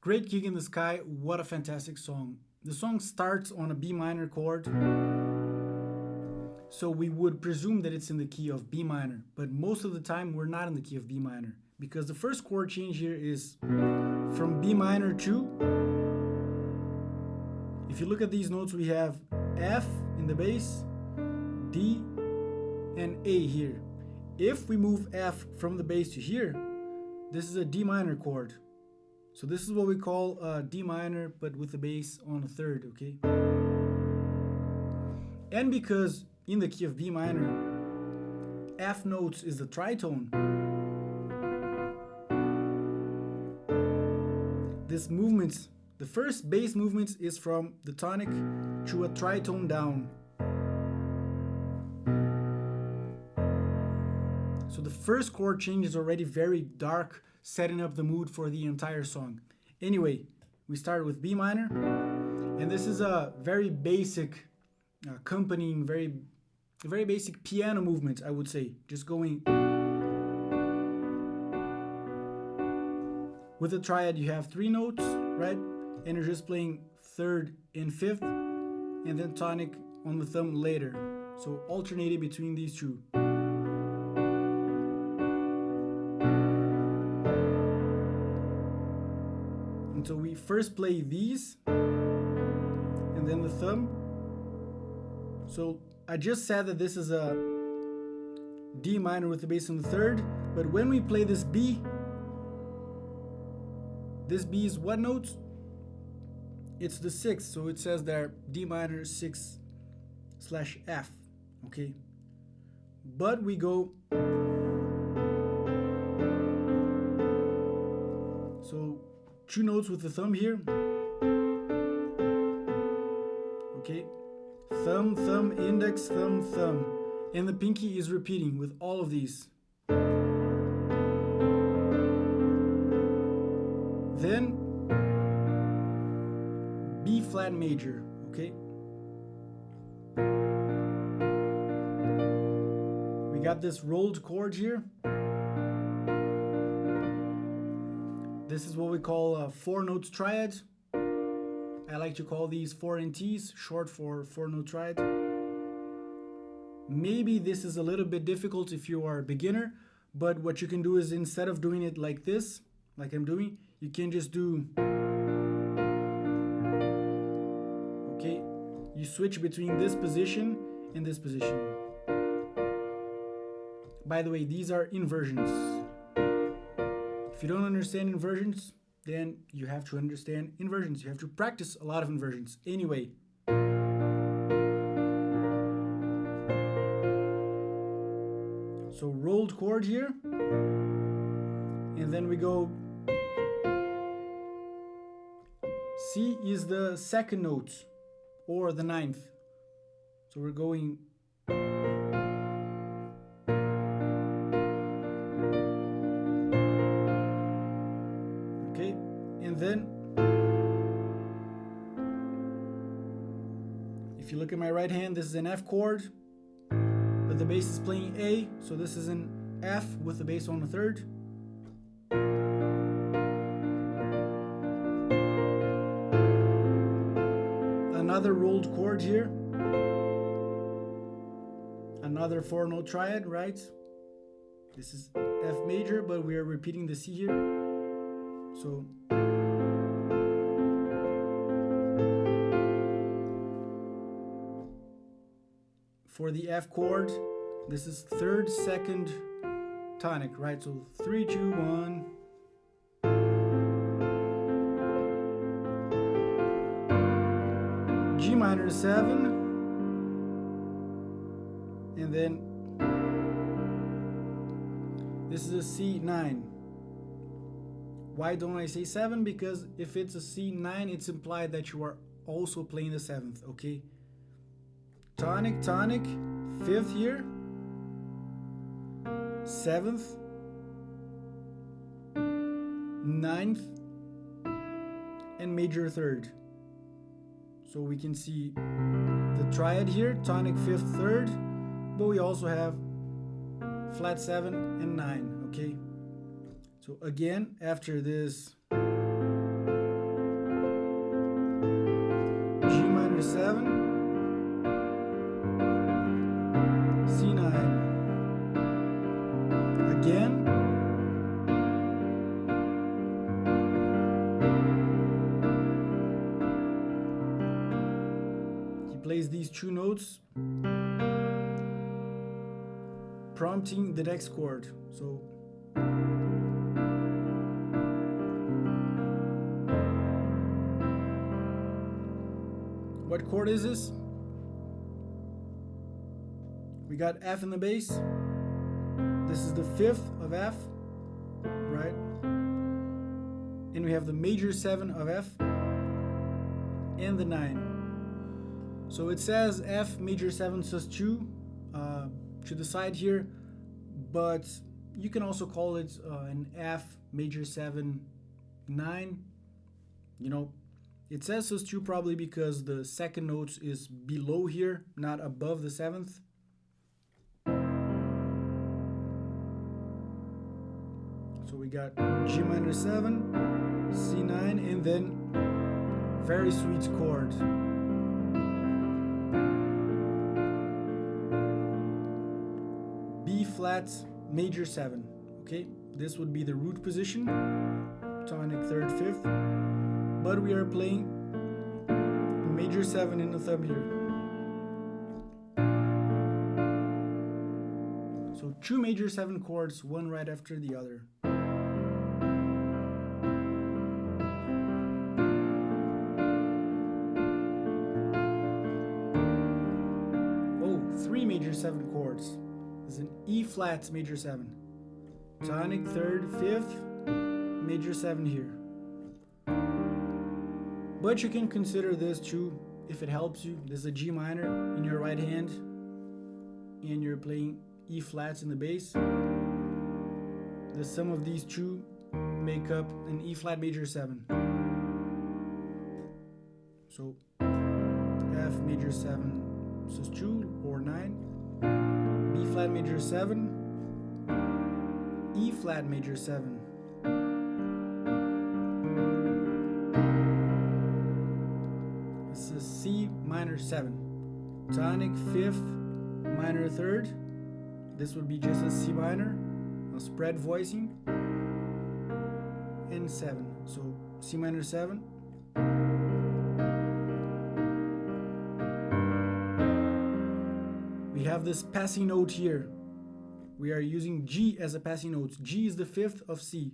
Great Gig in the Sky, what a fantastic song. The song starts on a B minor chord, so we would presume that it's in the key of B minor, but most of the time we're not in the key of B minor because the first chord change here is from B minor to, if you look at these notes, we have F in the bass, D, and A here. If we move F from the bass to here, this is a D minor chord. So this is what we call D minor, but with the bass on a third, okay? And because in the key of B minor, F notes is the tritone, this movement, the first bass movement is from the tonic to a tritone down. So the first chord change is already very dark, setting up the mood for the entire song. Anyway, we start with B minor, and this is a very basic accompanying very basic piano movements, I would say. Just going. With a triad, you have 3 notes, right? And you're just playing 3rd and 5th, and then tonic on the thumb later. So alternating between these two. And so we first play these, and then the thumb. So I just said that this is a D minor with the bass on the 3rd, but when we play this B is what note? It's the 6th, so it says there D minor 6/F, okay? But we go, so 2 notes with the thumb here, okay? Thumb, thumb, index, thumb, thumb, and the pinky is repeating with all of these. Then B flat major, okay? We got this rolled chord here. This is what we call a 4 notes triad. I like to call these 4NTs, short for 4-note triad. Maybe this is a little bit difficult if you are a beginner, but what you can do is instead of doing it like this, like I'm doing, you can just do, okay, you switch between this position and this position. By the way, these are inversions. If you don't understand inversions, then you have to understand inversions. You have to practice a lot of inversions. Anyway, so rolled chord here, and then we go. C is the 2nd note, or the 9th. So we're going. Okay, and then if you look at my right hand, this is an F chord, but the bass is playing A, so this is an F with the bass on the 3rd. Another rolled chord here, another 4-note triad, right? This is F major, but we are repeating the C here. So for the F chord, this is 3rd, 2nd tonic, right? So 3, 2, 1. G minor 7, and then this is a C9. Why don't I say 7? Because if it's a C9, it's implied that you are also playing the 7th, okay? Tonic, tonic, 5th here, 7th, 9th, and major 3rd. So we can see the triad here, tonic 5th, 3rd, but we also have flat 7 and 9, okay? So again, after this G minor 7, C9, again, plays these 2 notes, prompting the next chord. So what chord is this? We got F in the bass. This is the 5th of F, right? And we have the major 7 of F and the 9. So it says F major 7 sus2 to the side here, but you can also call it an F major 7 9. You know, It says sus2 probably because the second note is below here, not above the seventh. So we got G minor 7, C9, and then very sweet chord. B flat major 7. Okay, this would be the root position, tonic 3rd, 5th, but we are playing major 7 in the thumb here. So 2 major 7 chords, one right after the other. Oh, 3 major 7 chords. This is an E flat major 7. Tonic 3rd, 5th, major 7 here. But you can consider this too, if it helps you. This is a G minor in your right hand, and you're playing E flats in the bass. The sum of these two make up an E flat major 7. So F major 7 sus2 or 9, B flat major 7, E flat major 7. This is C minor 7. Tonic 5th, minor 3rd. This would be just a C minor, a spread voicing, and 7. So C minor 7. We have this passing note here. We are using G as a passing note. G is the 5th of C.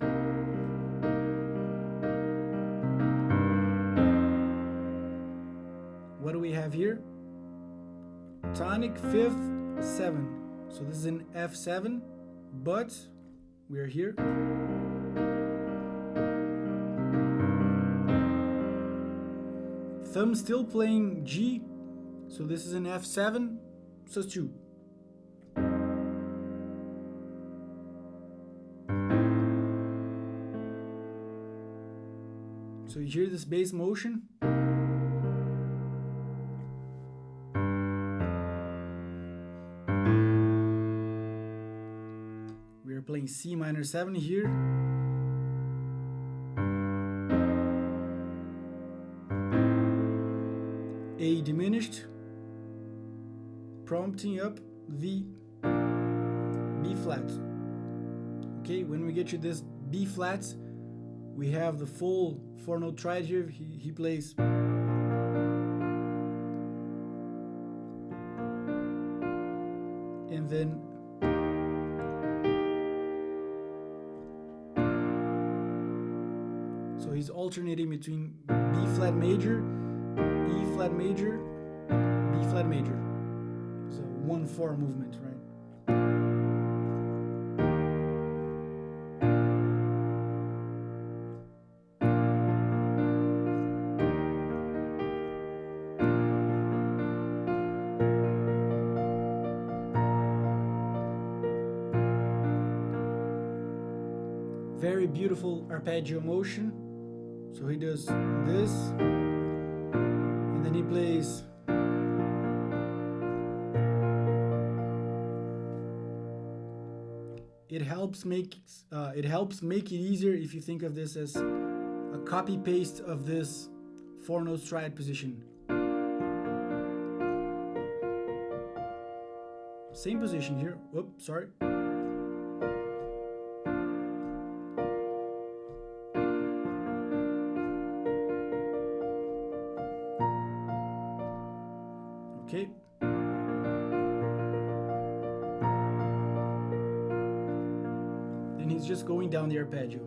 What do we have here? Tonic 5th, 7. So this is an F7, but we are here. Thumb still playing G, so this is an F7, sus2. So you hear this bass motion. We are playing C minor 7 here. A diminished, prompting up the B flat. Okay, when we get to this B flat, we have the full 4-note triad here. He plays. And then so he's alternating between B flat major, E flat major, B flat major. It's a 1-4 movement, right? Very beautiful arpeggio motion. So he does this, and then he plays. It helps make it easier if you think of this as a copy paste of this 4-note triad position. Same position here. Whoops, sorry. Okay. And he's just going down the arpeggio.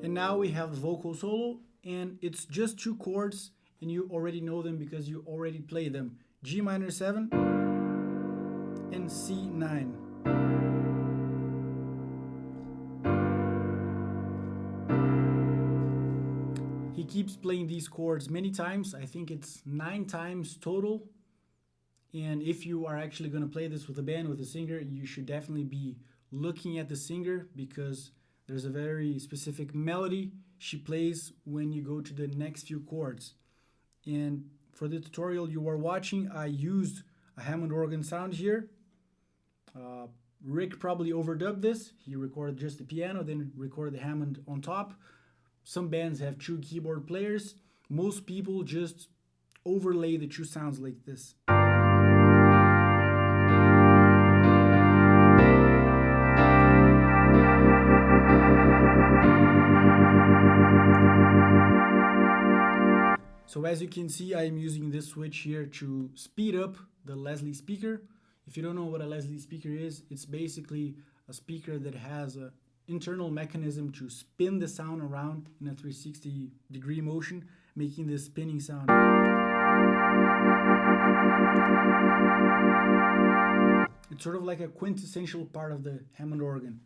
And now we have the vocal solo, and it's just 2 chords, and you already know them because you already played them. G minor 7 and C9. He keeps playing these chords many times. I think it's 9 times total. And if you are actually going to play this with a band, with a singer, you should definitely be looking at the singer, because There's a very specific melody she plays when you go to the next few chords. And for the tutorial you are watching, I used a Hammond organ sound here. Rick probably overdubbed this. He recorded just the piano, then recorded the Hammond on top. Some bands have two keyboard players. Most people just overlay the two sounds like this. So as you can see, I am using this switch here to speed up the Leslie speaker. If you don't know what a Leslie speaker is, it's basically a speaker that has an internal mechanism to spin the sound around in a 360-degree motion, making this spinning sound. It's sort of like a quintessential part of the Hammond organ.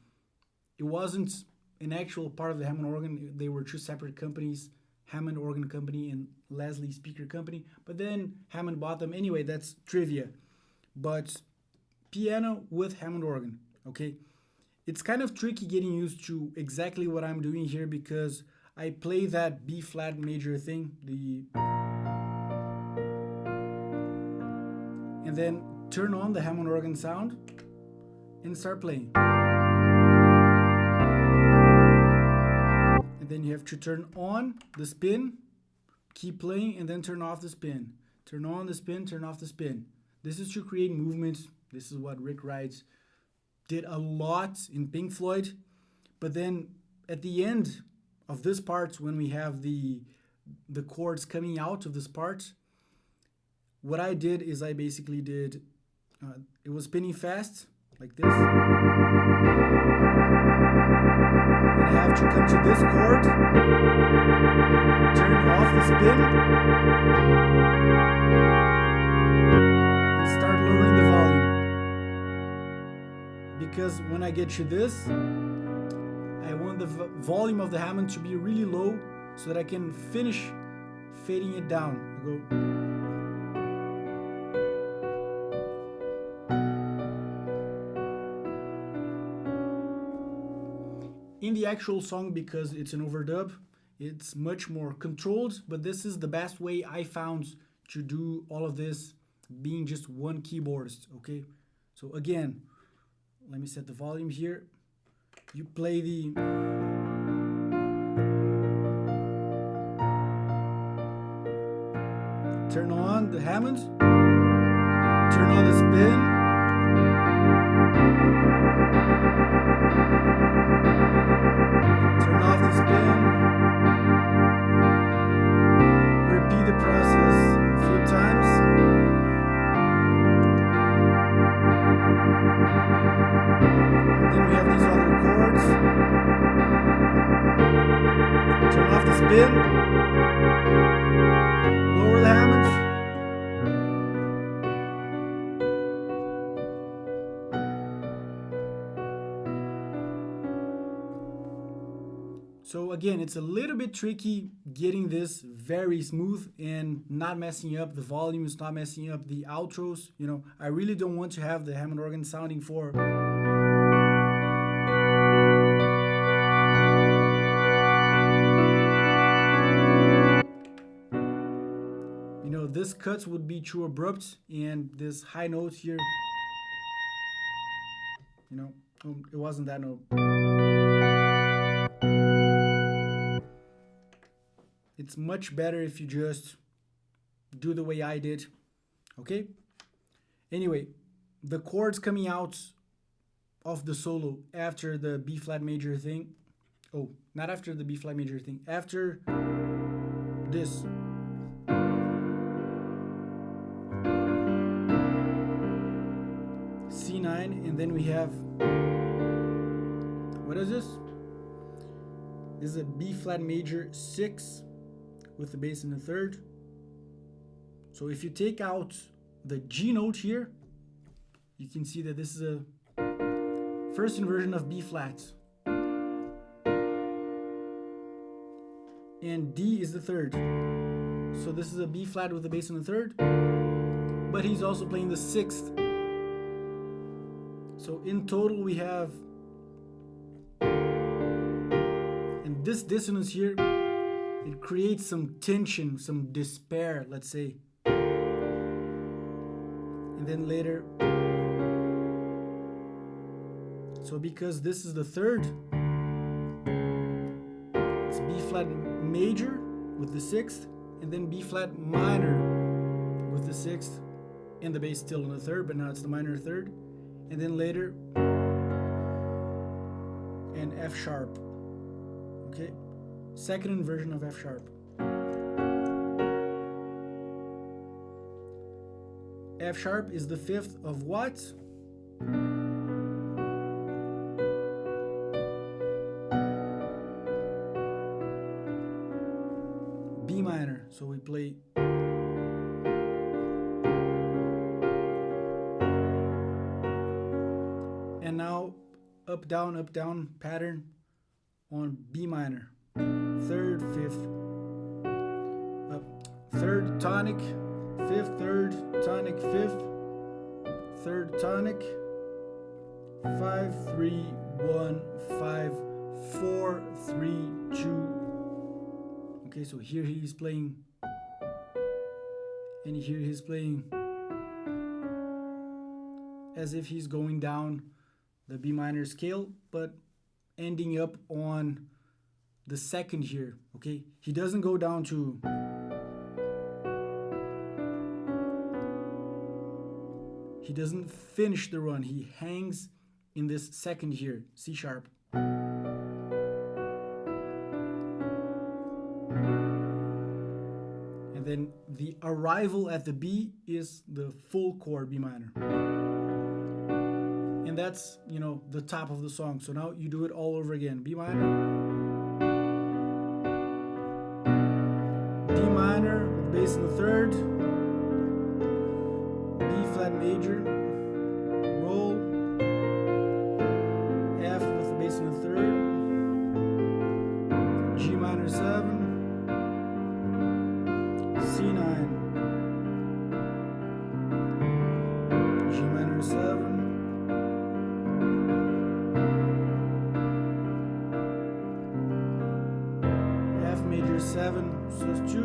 It wasn't an actual part of the Hammond organ. They were two separate companies, Hammond Organ Company and Leslie Speaker Company, but then Hammond bought them. Anyway, that's trivia. But piano with Hammond organ, okay? It's kind of tricky getting used to exactly what I'm doing here because I play that B flat major thing, and then turn on the Hammond organ sound and start playing. And then you have to turn on the spin, keep playing, and then turn off the spin. Turn on the spin, turn off the spin. This is to create movements. This is what Rick Wright did a lot in Pink Floyd. But then at the end of this part, when we have the chords coming out of this part, what I did is I basically did, it was spinning fast, like this. And I have to come to this chord, turn off the spin, and start lowering the volume. Because when I get to this, I want the volume of the Hammond to be really low so that I can finish fading it down. I go. In the actual song, because it's an overdub, it's much more controlled, but this is the best way I found to do all of this being just one keyboardist, okay? So again, let me set the volume here. You play the... Turn on the Hammond, turn on the spin, turn off the spin, repeat the process a few times. And then we have these other chords. Turn off the spin, lower the Hammond. So again, it's a little bit tricky getting this very smooth and not messing up the volumes, not messing up the outros. You know, I really don't want to have the Hammond organ sounding for... You know, this cuts would be too abrupt, and this high note here, you know, it wasn't that note. It's much better if you just do the way I did, okay? Anyway, the chords coming out of the solo after the B flat major thing. Oh, not after the B flat major thing. After this. C9, and then we have... What is this? This is a B flat major 6. With the bass in the third. So if you take out the G note here, you can see that this is a first inversion of B flat. And D is the third. So this is a B flat with the bass in the third, but he's also playing the sixth. So in total we have this dissonance here, it creates some tension, some despair, let's say. And then later, so because this is the third, it's B flat major with the sixth, and then B flat minor with the sixth, and the bass still in the third, but now it's the minor third, and then later an F sharp. Okay, second inversion of F sharp. F sharp is the fifth of what? B minor. So we play and now up down pattern on B minor. Third, fifth, up, third tonic, fifth, third tonic, fifth, third tonic, 5 3 1 5 4 3 2. Okay, so here he's playing, and here he's playing as if he's going down the B minor scale, but ending up on the second here. Okay, he doesn't go down to, he doesn't finish the run, he hangs in this second here, C sharp. And then the arrival at the B is the full chord B minor. And that's, you know, the top of the song. So now you do it all over again. B minor, D minor with bass in the third, B flat major, roll, F with the bass in the third, G minor 7, C9, G minor 7, F major 7, so it's 2,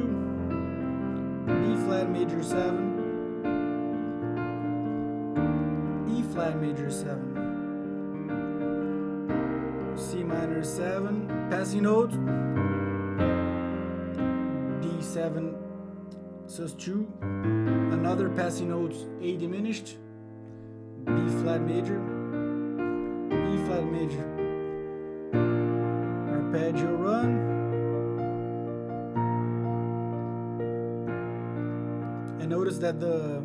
B flat major 7, E flat major 7, C minor 7, passing note, D7, sus2, another passing note, A diminished, B flat major, E flat major, arpeggio run, and notice that the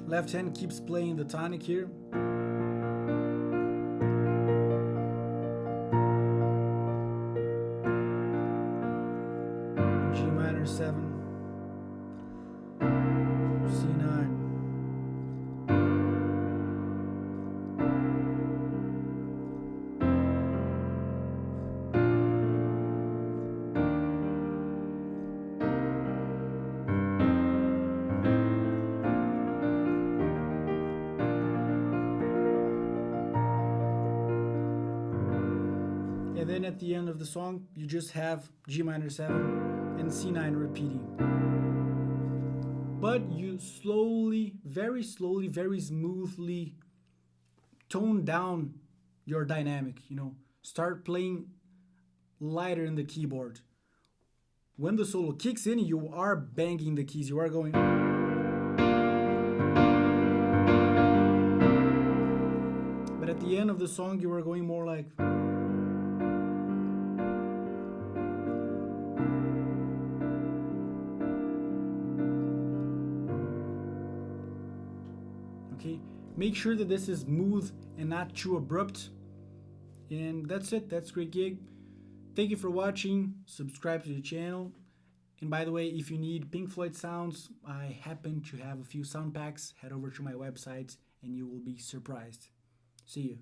left hand keeps playing the tonic here. G minor 7, C9, and then at the end of the song you just have G minor 7 and C9 repeating. But you slowly, very smoothly tone down your dynamic, you know, start playing lighter in the keyboard. When the solo kicks in, you are banging the keys, you are going. But at the end of the song, you are going more like. Okay, make sure that this is smooth and not too abrupt. And that's it. That's Great Gig. Thank you for watching. Subscribe to the channel. And by the way, if you need Pink Floyd sounds, I happen to have a few sound packs. Head over to my website and you will be surprised. See you.